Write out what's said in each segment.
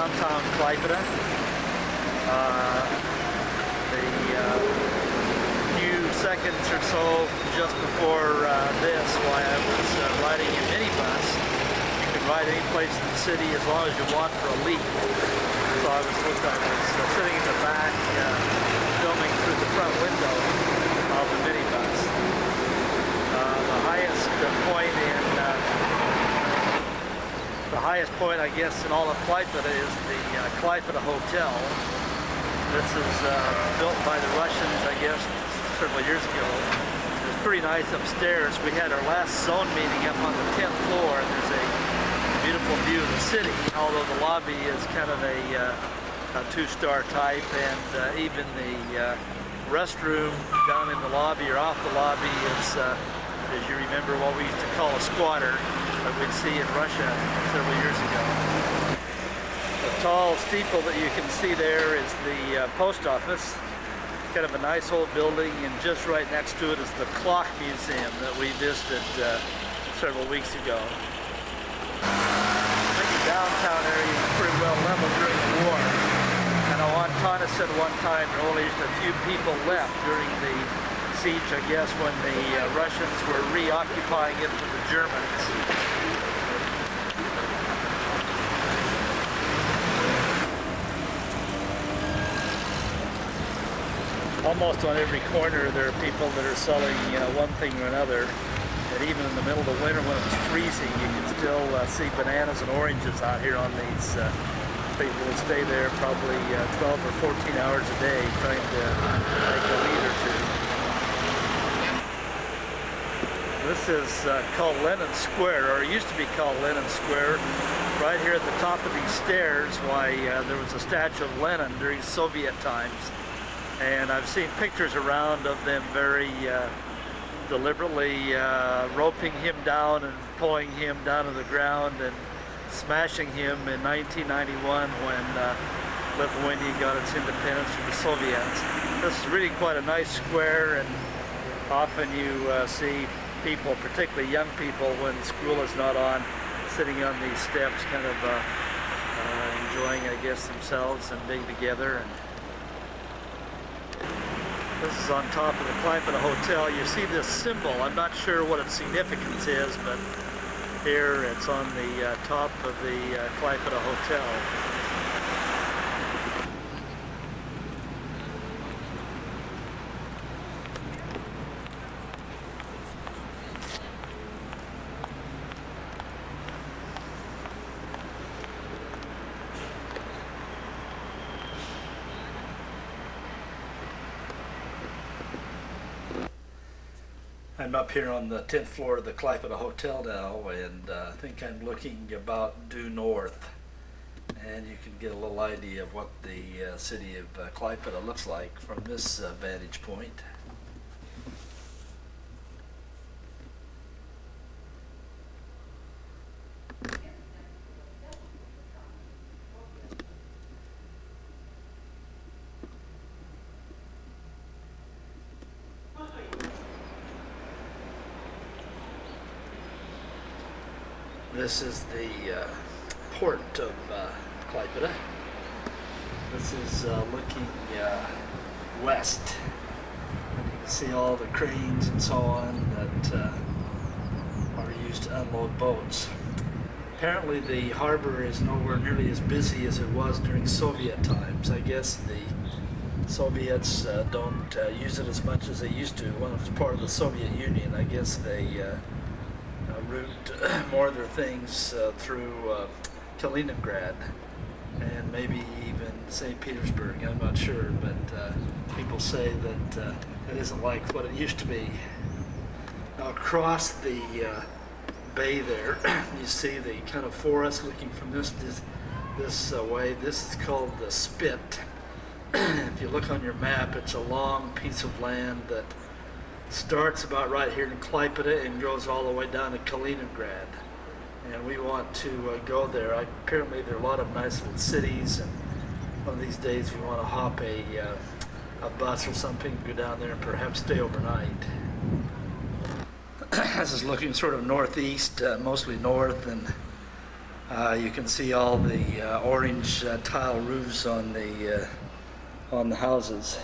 downtown Klipedia. The few seconds or so just before this, while I was riding a minibus, you can ride any place in the city as long as you want for a leap. So I was sitting in the back filming through the front window of the minibus. The highest point, I guess, in all of Klipedia is the Klipedia Hotel. This is built by the Russians, I guess, several years ago. It's pretty nice upstairs. We had our last zone meeting up on the 10th floor, and there's a beautiful view of the city, although the lobby is kind of a two-star type, and even the restroom down in the lobby or off the lobby is, as you remember, what we used to call a squatter that we'd see in Russia several years ago. The tall steeple that you can see there is the post office. Kind of a nice old building, and just right next to it is the clock museum that we visited several weeks ago. I think the downtown area was pretty well leveled during the war. And Antana said one time there were only just a few people left during the siege, I guess, when the Russians were reoccupying it from the Germans. Almost on every corner there are people that are selling one thing or another. And even in the middle of the winter when it was freezing, you can still see bananas and oranges out here on these. People would stay there probably 12 or 14 hours a day trying to make a lead or two. This is called Lenin Square, or it used to be called Lenin Square. Right here at the top of these stairs, why there was a statue of Lenin during Soviet times. And I've seen pictures around of them very deliberately roping him down and pulling him down to the ground and smashing him in 1991 when Lithuania got its independence from the Soviets. This is really quite a nice square, and often you see people, particularly young people, when school is not on, sitting on these steps kind of enjoying, I guess, themselves and being together. And this is on top of the Klipedia Hotel. You see this symbol. I'm not sure what its significance is, but here it's on the top of the Klipedia Hotel. I'm up here on the 10th floor of the Klipedia Hotel now, and I think I'm looking about due north, and you can get a little idea of what the city of Klipedia looks like from this vantage point. This is the port of Klipedia. This is looking west. And you can see all the cranes and so on that are used to unload boats. Apparently the harbor is nowhere nearly as busy as it was during Soviet times. I guess the Soviets don't use it as much as they used to. When it was part of the Soviet Union, I guess they route more of their things through Kaliningrad and maybe even St. Petersburg. I'm not sure, but people say that it isn't like what it used to be. Now across the bay there, you see the kind of forest looking from this way. This is called the Spit. If you look on your map, it's a long piece of land that starts about right here in Klipedia and goes all the way down to Kaliningrad, and we want to go there. Apparently there are a lot of nice little cities, and one of these days we want to hop a bus or something, go down there and perhaps stay overnight. This is looking sort of northeast, mostly north, and You can see all the orange tile roofs on the houses.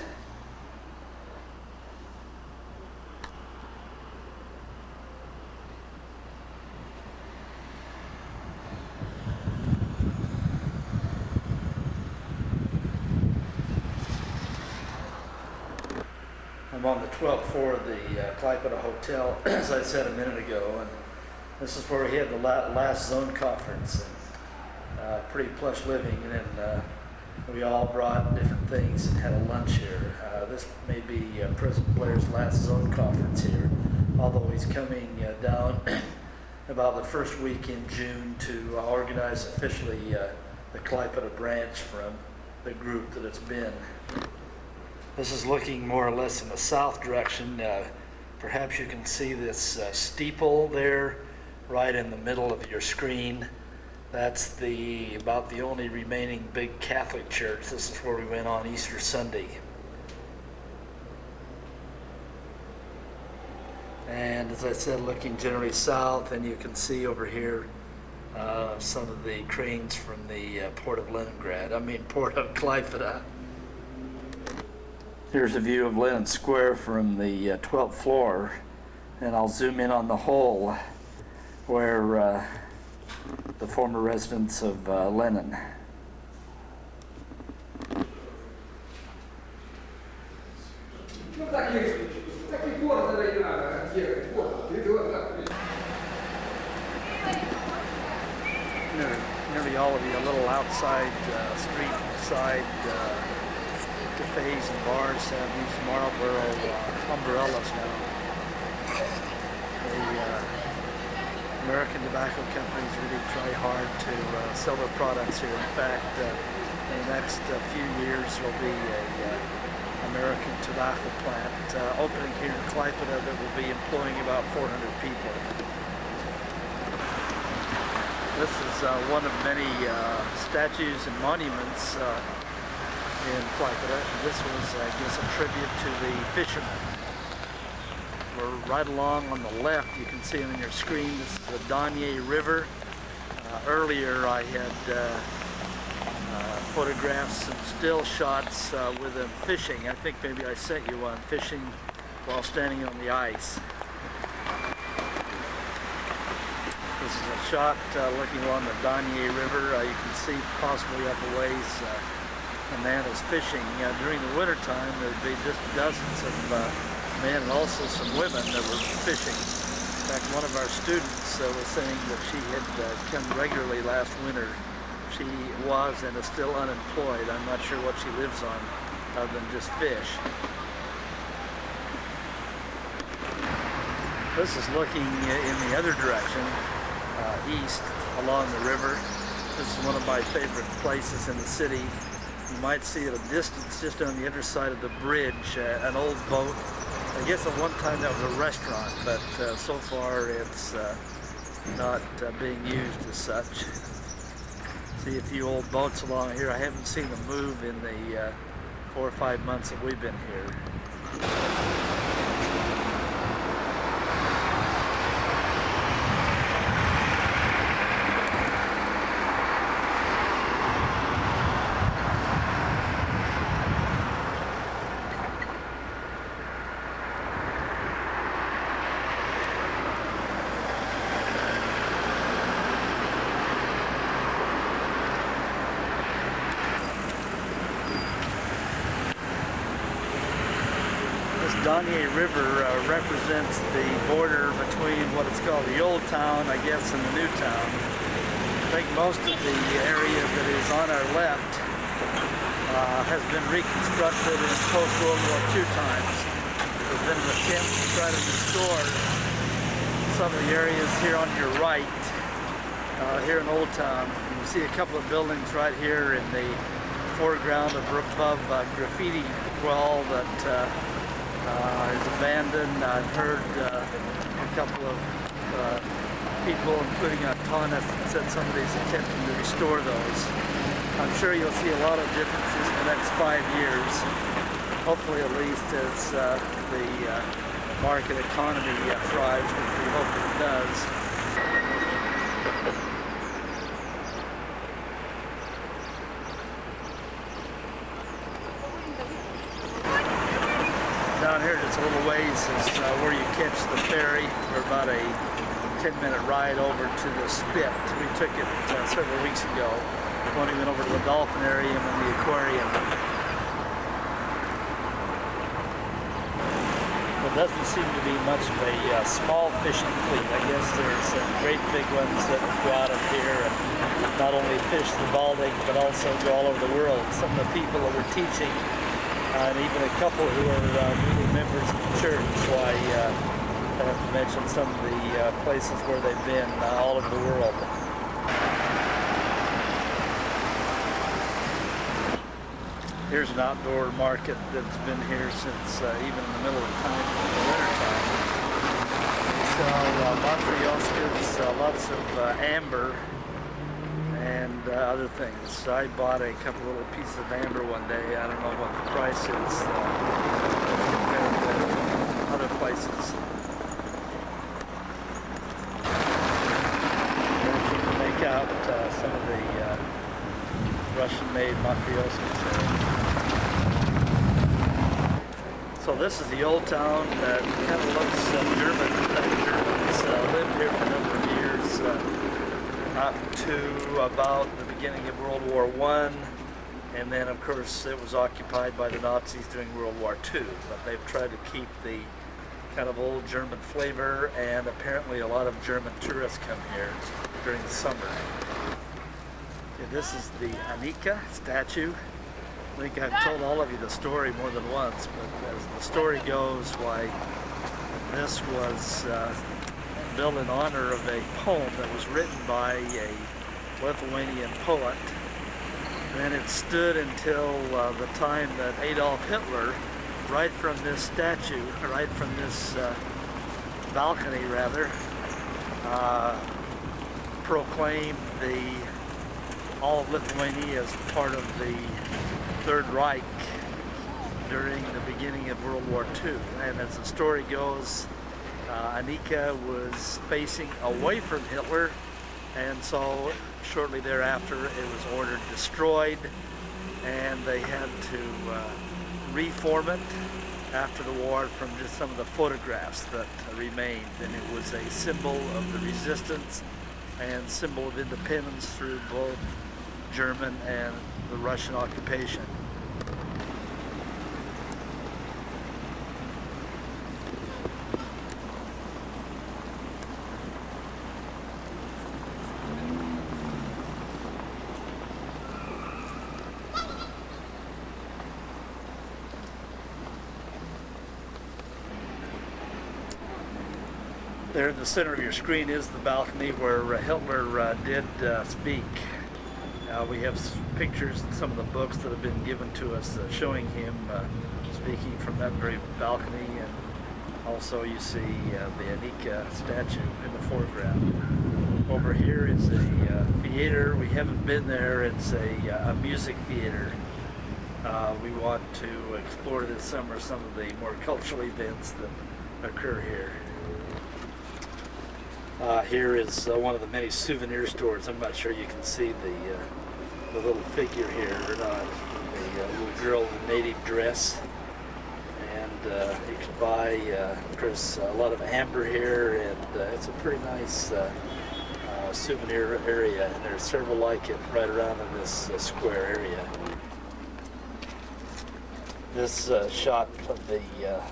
I'm on the 12th floor of the Klipedia Hotel, as I said a minute ago, and this is where we had the last zone conference. And, pretty plush living, and then we all brought different things and had a lunch here. This may be President Blair's last zone conference here, although he's coming down about the first week in June to organize officially the Klipedia branch from the group that it's been. This is looking more or less in the south direction. Perhaps you can see this steeple there right in the middle of your screen. That's about the only remaining big Catholic church. This is where we went on Easter Sunday. And as I said, looking generally south, and you can see over here some of the cranes from the Port of Klipedia. Here's a view of Lenin Square from the 12th floor, and I'll zoom in on the hole where the former residence of Lenin. Nearly all of you, a little outside street side cafes and bars have these Marlboro umbrellas now. The American tobacco companies really try hard to sell their products here. In fact, in the next few years there will be a American tobacco plant opening here in Klipedia that will be employing about 400 people. This is one of many statues and monuments in Klipedia. This was, I guess, a tribute to the fishermen. We're right along on the left. You can see on your screen, this is the Danye River. Earlier I had photographed some still shots with them fishing. I think maybe I sent you one, fishing while standing on the ice. This is a shot looking along the Danye River. You can see possibly up a ways a man is fishing. During the winter time there'd be just dozens of men and also some women that were fishing. In fact, one of our students was saying that she had come regularly last winter. She was and is still unemployed. I'm not sure what she lives on other than just fish. This is looking in the other direction, east along the river. This is one of my favorite places in the city. You might see at a distance, just on the other side of the bridge, an old boat. I guess at one time that was a restaurant, but so far it's not being used as such. See a few old boats along here. I haven't seen them move in the 4 or 5 months that we've been here. Danye River represents the border between what is called the Old Town, I guess, and the New Town. I think most of the area that is on our left has been reconstructed in post-World War II times. There's been an attempt to try to restore some of the areas here on your right, here in Old Town. You can see a couple of buildings right here in the foreground above graffiti wall that is abandoned. I've heard a couple of people, including autonomous, that said somebody's attempting to restore those. I'm sure you'll see a lot of differences in the next 5 years. Hopefully, at least, as the market economy thrives, which we hope it does. little ways is where you catch the ferry. We're about a 10-minute ride over to the Spit. We took it several weeks ago when we went over to the dolphin area and the aquarium. There doesn't seem to be much of a small fishing fleet. I guess there's some great big ones that go out of here and not only fish the Baltic but also go all over the world. Some of the people that we're teaching, and even a couple who are newly members of the church, so I have to mention some of the places where they've been all over the world. Here's an outdoor market that's been here since even in the middle of the winter time. They sell matrioskas, lots of amber and other things. So I bought a couple little pieces of amber one day. I don't know what the price is compared to other places. There's you can make out some of the Russian-made matrioskas. So this is the old town that kind of looks German. Germans lived here for a number of years, up to about the beginning of World War I, and then of course it was occupied by the Nazis during World War II, but they've tried to keep the kind of old German flavor, and apparently a lot of German tourists come here during the summer. Okay, this is the Annika statue. I think I've told all of you the story more than once, but as the story goes, why this was built in honor of a poem that was written by a Lithuanian poet. And it stood until the time that Adolf Hitler, right from this statue, right from this balcony rather, proclaimed all of Lithuania as part of the Third Reich during the beginning of World War II. And as the story goes, Annika was facing away from Hitler, and so shortly thereafter it was ordered destroyed, and they had to reform it after the war from just some of the photographs that remained. And it was a symbol of the resistance and symbol of independence through both German and the Russian occupation. There in the center of your screen is the balcony where Hitler did speak. We have pictures in some of the books that have been given to us showing him speaking from that very balcony, and also you see the Annika statue in the foreground. Over here is a theater. We haven't been there. It's a music theater. We want to explore this summer some of the more cultural events that occur here. Here is one of the many souvenir stores. I'm not sure you can see the little figure here or not. The little girl in a native dress. And you can buy, of course, a lot of amber here, and it's a pretty nice souvenir area, and there's several like it right around in this square area. This shot of the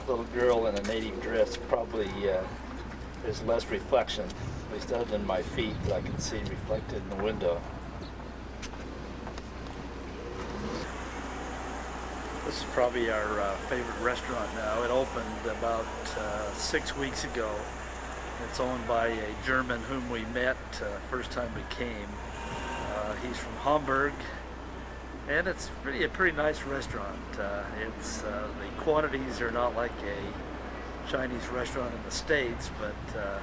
little girl in a native dress probably there's less reflection, at least other than my feet that I can see reflected in the window. This is probably our favorite restaurant now. It opened about 6 weeks ago. It's owned by a German whom we met first time we came. He's from Hamburg, and it's a pretty nice restaurant. The quantities are not like a Chinese restaurant in the States, but the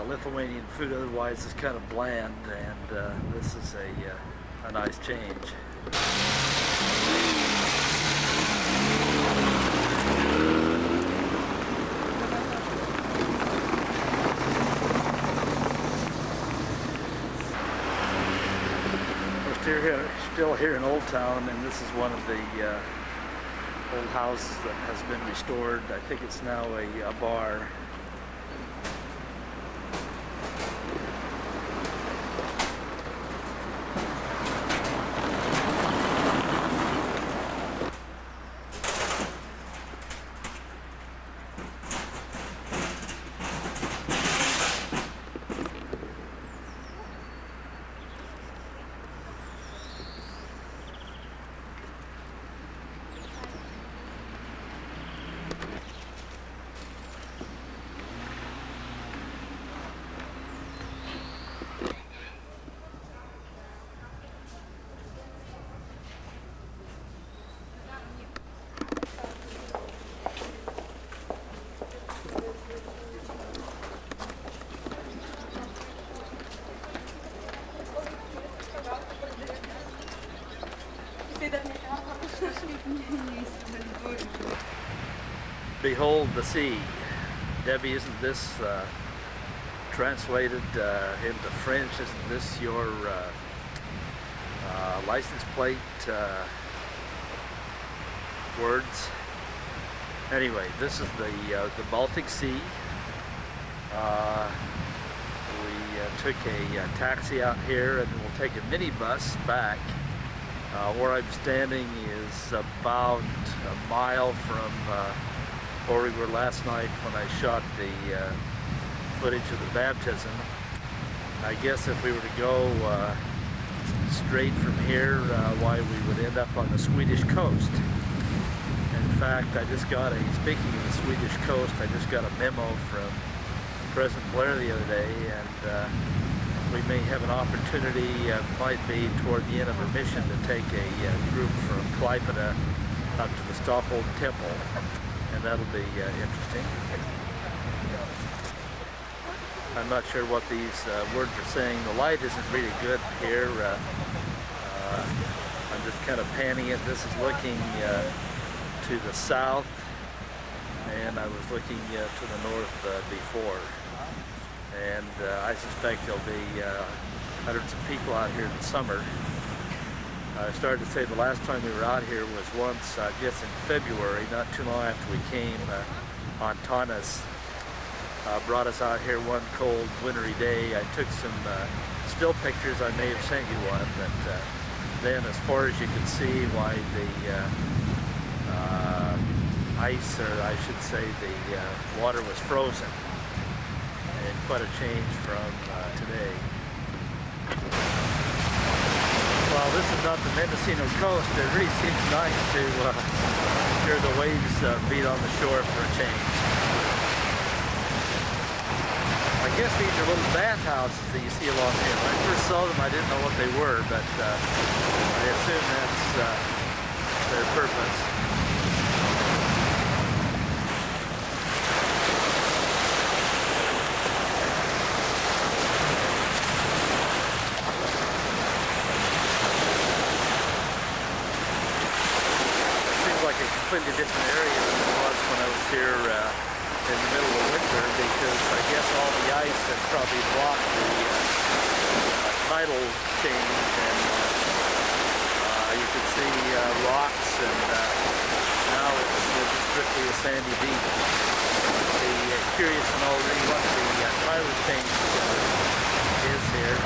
Lithuanian food otherwise is kind of bland, and this is a nice change. We're still here in Old Town, and this is one of the Old house that has been restored. I think it's now a bar. Behold the sea. Debbie, isn't this translated into French? Isn't this your license plate words? Anyway, this is the Baltic Sea. We took a taxi out here, and we'll take a minibus back. Where I'm standing is about a mile from where we were last night when I shot the footage of the baptism. I guess if we were to go straight from here, why we would end up on the Swedish coast. In fact, I just got speaking of the Swedish coast, I just got a memo from President Blair the other day, and we may have an opportunity, might be toward the end of our mission, to take a group from Klipedia up to the Stockholm Temple, and that'll be interesting. I'm not sure what these words are saying. The light isn't really good here. I'm just kind of panning it. This is looking to the south, and I was looking to the north before. And I suspect there'll be hundreds of people out here in the summer. I started to say the last time we were out here was once, I guess in February, not too long after we came. Antanas brought us out here one cold, wintry day. I took some still pictures. I may have sent you one, but then as far as you can see, why the ice, or I should say the water, was frozen. And quite a change from today. Well, this is not the Mendocino coast. It really seems nice to hear the waves beat on the shore for a change. I guess these are little bathhouses that you see along here. When I first saw them, I didn't know what they were, but I assume that's their purpose. Completely different area than it was when I was here in the middle of winter, because I guess all the ice had probably blocked the tidal change, and you could see rocks, and now it's just strictly a sandy beach. Be curious to know really what the tidal change is here.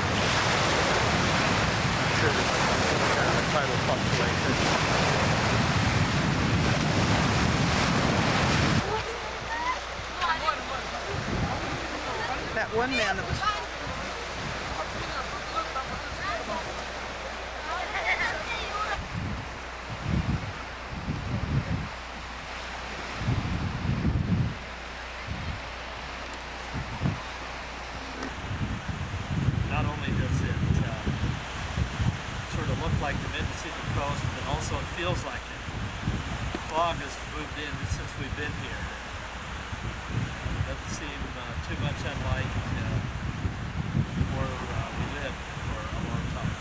I'm sure there's some kind of tidal fluctuation. That one man that was... Not only does it sort of look like the Mendocino coast, but also it feels like it. Fog has moved in since we've been here. Doesn't seem too much unlike where we lived for a long time.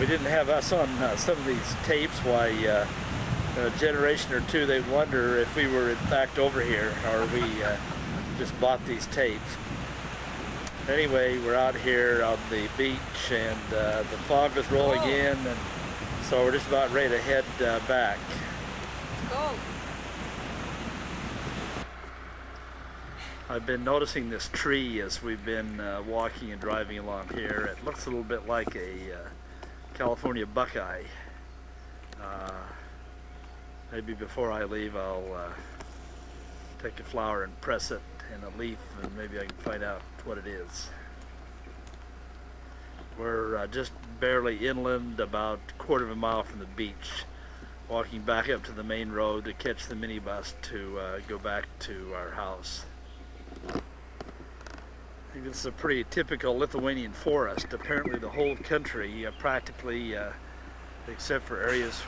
we didn't have us on some of these tapes, why a generation or two they wonder if we were in fact over here or we just bought these tapes. Anyway, we're out here on the beach and the fog is rolling in, and so we're just about ready to head back. Go. I've been noticing this tree as we've been walking and driving along here. It looks a little bit like a California buckeye. Maybe before I leave I'll take a flower and press it in a leaf and maybe I can find out what it is. We're just barely inland, about a quarter of a mile from the beach, walking back up to the main road to catch the minibus to go back to our house. I think this is a pretty typical Lithuanian forest. Apparently the whole country, practically except for areas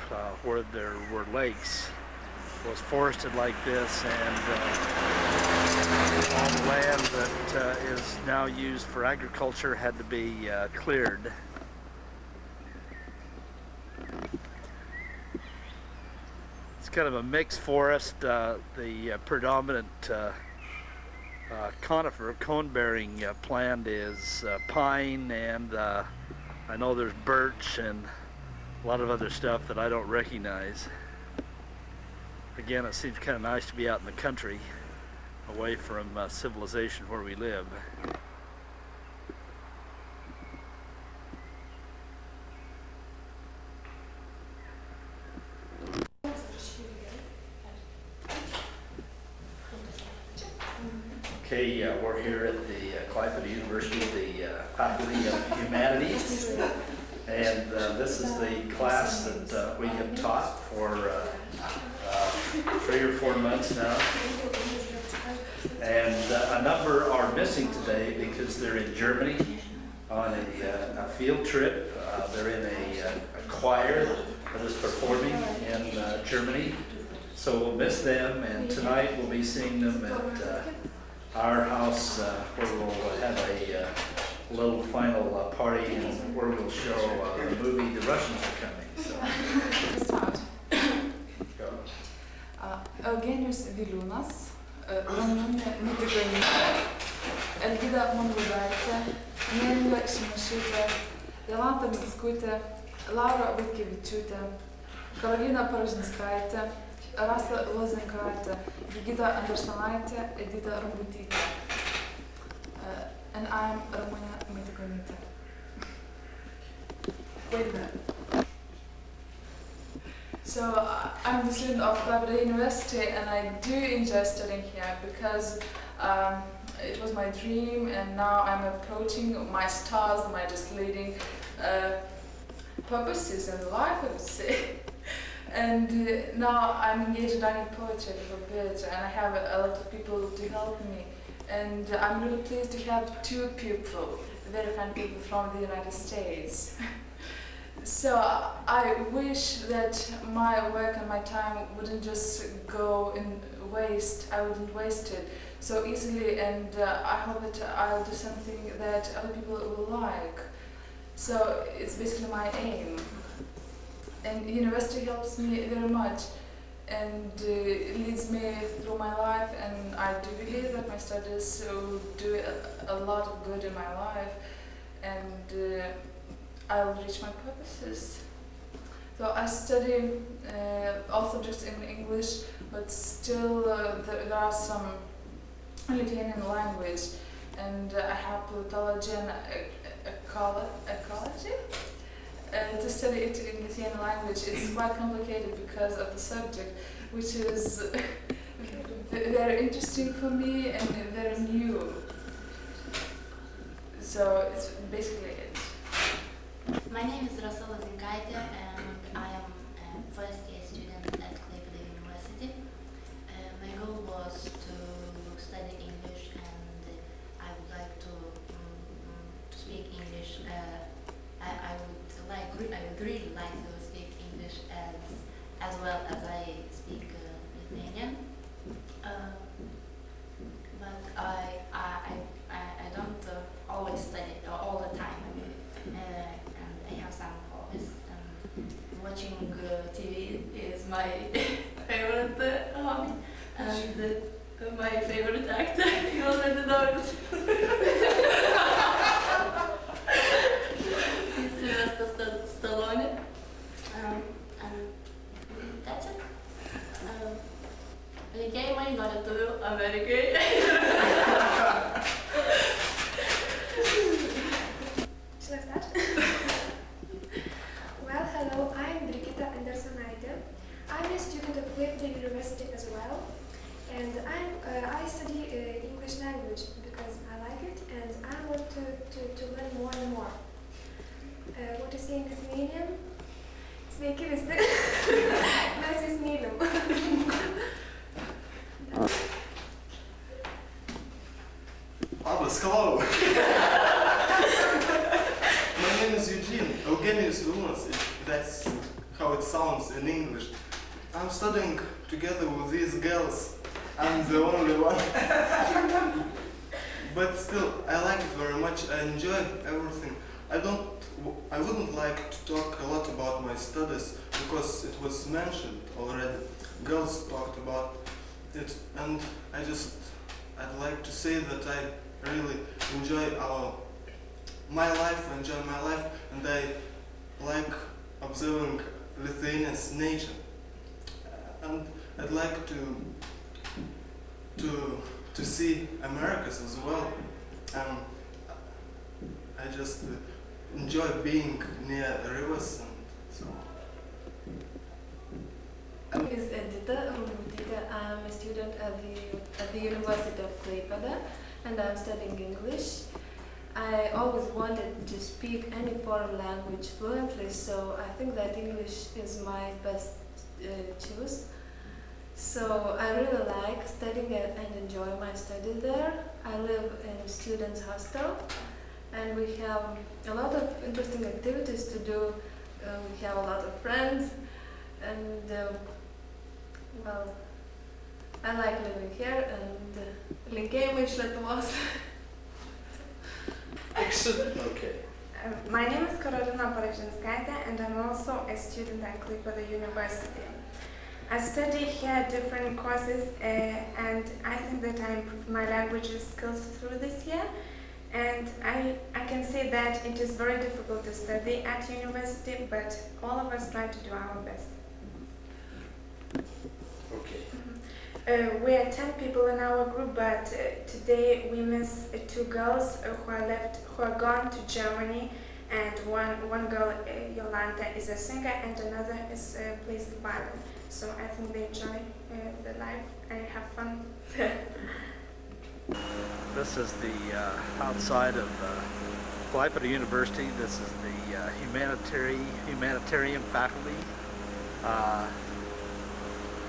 where there were lakes, was forested like this, and all the land that is now used for agriculture had to be cleared. It's kind of a mixed forest. The predominant conifer, cone-bearing plant is pine, and I know there's birch and a lot of other stuff that I don't recognize. Again, it seems kind of nice to be out in the country, away from civilization where we live. Okay, we're here at the Klipedia University, the Faculty of Humanities, and this is the class that we have taught for 3 or 4 months now. And a number are missing today because they're in Germany on a field trip. They're in a choir that is performing in Germany. So we'll miss them, and tonight we'll be seeing them at our house where we'll have a little final party and where we'll show the movie The Russians Are Coming. So. Start. Go. Eugenijus Viliūnas, Ramunė Mitigonytė, Elgida Mongudaitė, Neringa Šimašytė, Jolanta Mickutė, Laura Vaitkevičiūtė, Karolina Paražinskaitė, Rasa Lozenkaitė, Brigita Andersonaitė, Edita Rambutytė. And I'm Ramunė Mitigonytė. Wait a minute. So I'm the student of Klipedia University, and I do enjoy studying here because it was my dream, and now I'm approaching my stars, my just leading purposes in life, I would say. And now I'm engaged in writing poetry for a bit, and I have a lot of people to help me. And I'm really pleased to have 2 people, very fine people from the United States. So I wish that my work and my time wouldn't just go in waste. I wouldn't waste it so easily, and I hope that I'll do something that other people will like. So it's basically my aim. And university helps me very much and leads me through my life, and I do believe that my studies will do a lot of good in my life, and I'll reach my purposes. So I study all subjects in English, but still there are some Lithuanian language, and I have politology and ecology. To study it in Lithuanian language is quite complicated because of the subject, which is very interesting for me and very new. So it's basically it. My name is Rasa Lozenkaitė, and I am a first-year student at Klipedia University. My goal was to study English, and I would like to speak English. I would really like to speak English as well as I speak Lithuanian. But I don't always study all the time. And I have some hobbies. watching TV is my favorite hobby, and my favorite actor, you already know it. It's Sylvester Stallone, and that's it. Linkėjimai nuo lietuvių Amerikai. Shall I start? Well, hello, I'm a student of Klipedia University as well, and I study English language because I like it and I want to learn more and more. What is in Lithuanian? Sveiki visi. Mes jūs mylim. Abbas, hello. My name is Eugene, Eugenius Vilnas. That's how it sounds in English. I'm studying together with these girls. I'm the only one. But still, I like it very much. I enjoy everything. I wouldn't like to talk a lot about my studies because it was mentioned already. Girls talked about it, and I'd like to say that I really enjoy my life, and I like observing Lithuania's nature. And I'd like to see Americas as well. I just enjoy being near rivers and so on. My name is Edita. I'm a student at the University of Klipedia, and I'm studying English. I always wanted to speak any foreign language fluently, so I think that English is my best choice. So I really like studying it and enjoy my study there. I live in a student's hostel, and we have a lot of interesting activities to do. We have a lot of friends, and well, I like living here, and linkėjimai iš Lietuvos. Okay. My name is Karolina Paražinskaitė, and I'm also a student at Klipedia University. I study here different courses, and I think that I improved my language skills through this year. And I can say that it is very difficult to study at university, but all of us try to do our best. Okay. We are 10 people in our group, but today we miss 2 girls who are gone to Germany, and one girl, Yolanda, is a singer, and another plays the violin. So I think they enjoy the life and have fun. This is the outside of Klipedia University. This is the humanitarian faculty.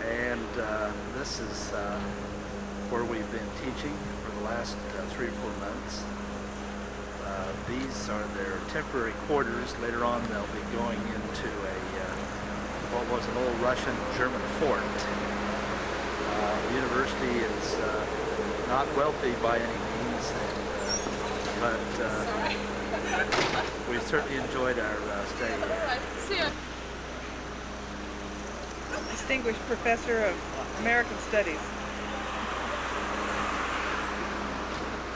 And this is where we've been teaching for the last 3 or 4 months. These are their temporary quarters. Later on they'll be going into what was an old Russian-German fort. The university is not wealthy by any means, but we certainly enjoyed our stay here. See ya. Distinguished Professor of American Studies.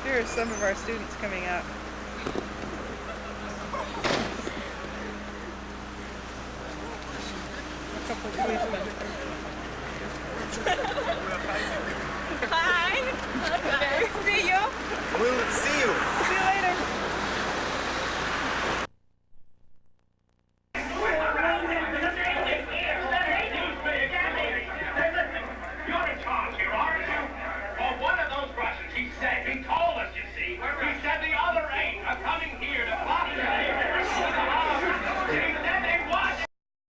Here are some of our students coming out. A couple of policemen. Hi. Okay. See you. We'll see you. See you later.